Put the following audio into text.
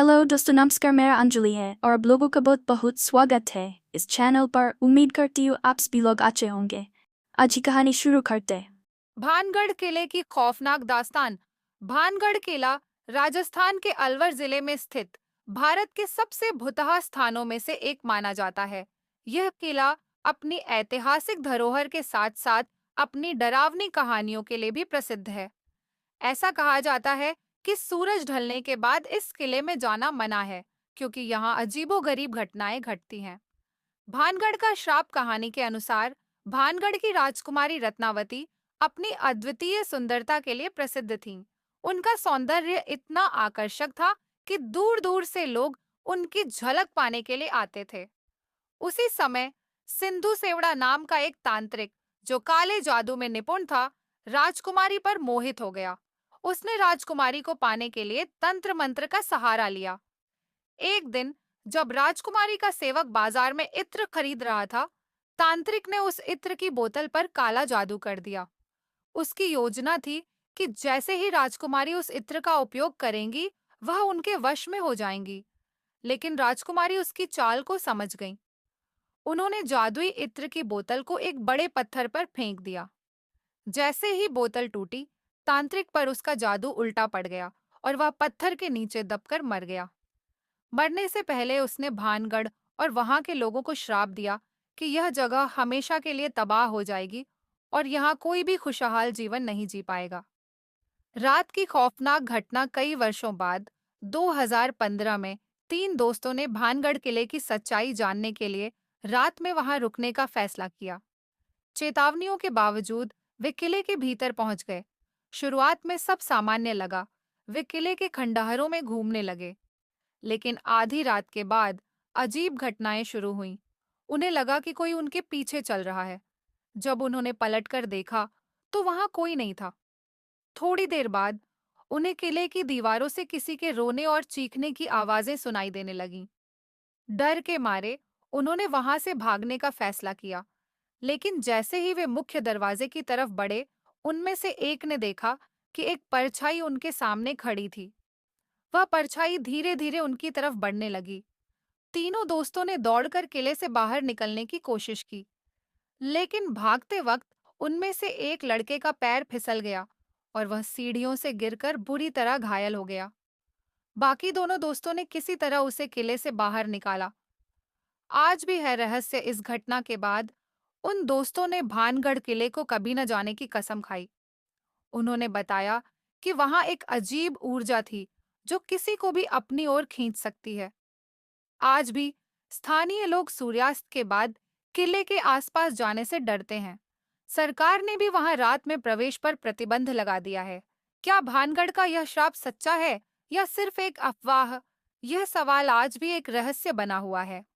Hello दोस्तों, नमस्कार। मेरा अंजलि है और आप लोगों का बहुत बहुत स्वागत है इस चैनल पर। उम्मीद करती हूँ आप सभी लोग अच्छे होंगे। आज की कहानी शुरू करते हैं। भानगढ़ किले की खौफनाक दास्तान। भानगढ़ किला राजस्थान के अलवर जिले में स्थित भारत के सबसे भुतहा स्थानों में से एक माना जाता है। यह किला अपनी ऐतिहासिक धरोहर के साथ साथ अपनी डरावनी कहानियों के लिए भी प्रसिद्ध है। ऐसा कहा जाता है कि सूरज ढलने के बाद इस किले में जाना मना है, क्योंकि यहाँ अजीबोगरीब घटनाएं घटती हैं। भानगढ़ का श्राप कहानी के अनुसार भानगढ़ की राजकुमारी रत्नावती अपनी अद्वितीय सुंदरता के लिए प्रसिद्ध थीं। उनका सौंदर्य इतना आकर्षक था कि दूर-दूर से लोग उनकी झलक पाने के लिए आते थे। उसी समय सिंधु सेवड़ा नाम का एक तांत्रिक, जो काले जादू में निपुण था, राजकुमारी पर मोहित हो गया। उसने राजकुमारी को पाने के लिए तंत्र मंत्र का सहारा लिया। एक दिन जब राजकुमारी का सेवक बाजार में इत्र खरीद रहा था, तांत्रिक ने उस इत्र की बोतल पर काला जादू कर दिया। उसकी योजना थी कि जैसे ही राजकुमारी उस इत्र का उपयोग करेंगी, वह उनके वश में हो जाएंगी। लेकिन राजकुमारी उसकी चाल को समझ गईं। उन्होंने जादुई इत्र की बोतल को एक बड़े पत्थर पर फेंक दिया। जैसे ही बोतल टूटी, तांत्रिक पर उसका जादू उल्टा पड़ गया और वह पत्थर के नीचे दबकर मर गया। मरने से पहले उसने भानगढ़ और वहां के लोगों को श्राप दिया कि यह जगह हमेशा के लिए तबाह हो जाएगी और यहाँ कोई भी खुशहाल जीवन नहीं जी पाएगा। रात की खौफनाक घटना कई वर्षों बाद 2015 में तीन दोस्तों ने भानगढ़ किले की सच्चाई जानने के लिए रात में वहां रुकने का फैसला किया। चेतावनियों के बावजूद वे किले के भीतर पहुंच गए। शुरुआत में सब सामान्य लगा। वे किले के खंडहरों में घूमने लगे। लेकिन आधी रात के बाद अजीब घटनाएं शुरू हुईं। उन्हें लगा कि कोई उनके पीछे चल रहा है। जब उन्होंने पलटकर देखा, तो वहां कोई नहीं था। थोड़ी देर बाद उन्हें किले की दीवारों से किसी के रोने और चीखने की आवाजें सुनाई देने लगीं। डर के मारे उन्होंने वहां से भागने का फैसला किया। लेकिन जैसे ही वे मुख्य दरवाजे की तरफ बढ़े, उनमें से एक ने देखा कि एक परछाई उनके सामने खड़ी थी। वह परछाई धीरे-धीरे उनकी तरफ बढ़ने लगी। तीनों दोस्तों ने दौड़कर किले से बाहर निकलने की कोशिश की, लेकिन भागते वक्त उनमें से एक लड़के का पैर फिसल गया और वह सीढ़ियों से गिरकर बुरी तरह घायल हो गया। बाकी दोनों दोस्तों ने किसी तरह उसे किले से बाहर निकाला। आज भी है रहस्य इस घटना के बाद उन दोस्तों ने भानगढ़ किले को कभी न जाने की कसम खाई। उन्होंने बताया कि वहां एक अजीब ऊर्जा थी जो किसी को भी अपनी ओर खींच सकती है। आज भी स्थानीय लोग सूर्यास्त के बाद किले के आसपास जाने से डरते हैं। सरकार ने भी वहां रात में प्रवेश पर प्रतिबंध लगा दिया है। क्या भानगढ़ का यह श्राप सच्चा है या सिर्फ एक अफवाह? यह सवाल आज भी एक रहस्य बना हुआ है।